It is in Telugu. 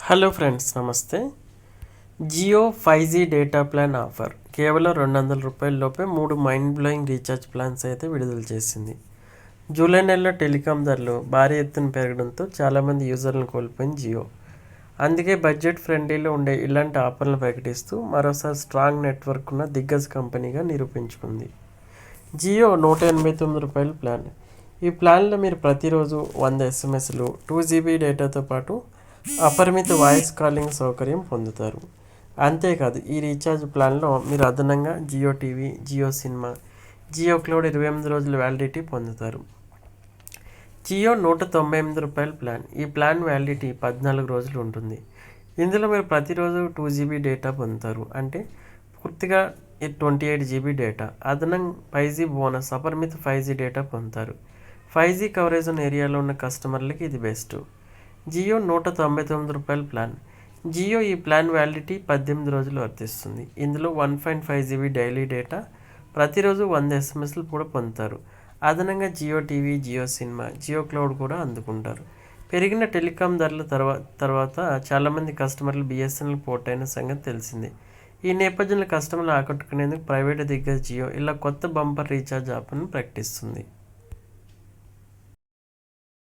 హలో ఫ్రెండ్స్, నమస్తే. Jio 5G data plan offer కేవలం ₹200 లోపే 3 మైండ్ బ్లోయింగ్ రీఛార్జ్ ప్లాన్స్ అయితే విడుదల చేసింది. జూలై నెలలో టెలికాం ధరలు భారీ ఎత్తున పెరగడంతో చాలామంది యూజర్లను కోల్పోయింది జియో. అందుకే బడ్జెట్ ఫ్రెండ్లీలో ఉండే ఇలాంటి ఆఫర్లను ప్రకటిస్తూ మరోసారి స్ట్రాంగ్ నెట్వర్క్ ఉన్న దిగ్గజ కంపెనీగా నిరూపించుకుంది. జియో ₹189 ప్లాన్. ఈ ప్లాన్లో మీరు ప్రతిరోజు 100 SMSలు, 2GB డేటాతో పాటు అపరిమిత వాయిస్ కాలింగ్ సౌకర్యం పొందుతారు. అంతేకాదు, ఈ రీఛార్జ్ ప్లాన్లో మీరు అదనంగా Jio TV, Jio cinema, Jio cloud 28 రోజుల వ్యాలిడిటీ పొందుతారు. జియో ₹198 ప్లాన్. ఈ ప్లాన్ వ్యాలిడిటీ 14 రోజులు ఉంటుంది. ఇందులో మీరు ప్రతిరోజు 2GB డేటా పొందుతారు. అంటే పూర్తిగా 28GB డేటా. అదనం 5G బోనస్, అపరిమిత 5G డేటా పొందుతారు. 5G కవరేజ్ ఉన్న ఏరియాలో ఉన్న కస్టమర్లకి ఇది బెస్ట్. జియో ₹199 ప్లాన్. జియో ఈ ప్లాన్ వ్యాలిడిటీ 18 రోజులు వర్తిస్తుంది. ఇందులో 1.5GB డైలీ డేటా, ప్రతిరోజు 100 SMSలు కూడా పొందుతారు. అదనంగా Jio TV, Jio cinema, Jio cloud కూడా అందుకుంటారు. పెరిగిన టెలికాం ధరల తర్వాత చాలామంది కస్టమర్లు బిఎస్ఎన్ఎల్ పోర్ట్ అయిన సంగతి తెలిసిందే. ఈ నేపథ్యంలో కస్టమర్లు ఆకట్టుకునేందుకు ప్రైవేట్ దిగ్గజ జియో ఇలా కొత్త బంపర్ రీఛార్జ్ ఆఫర్ను ప్రకటిస్తుంది.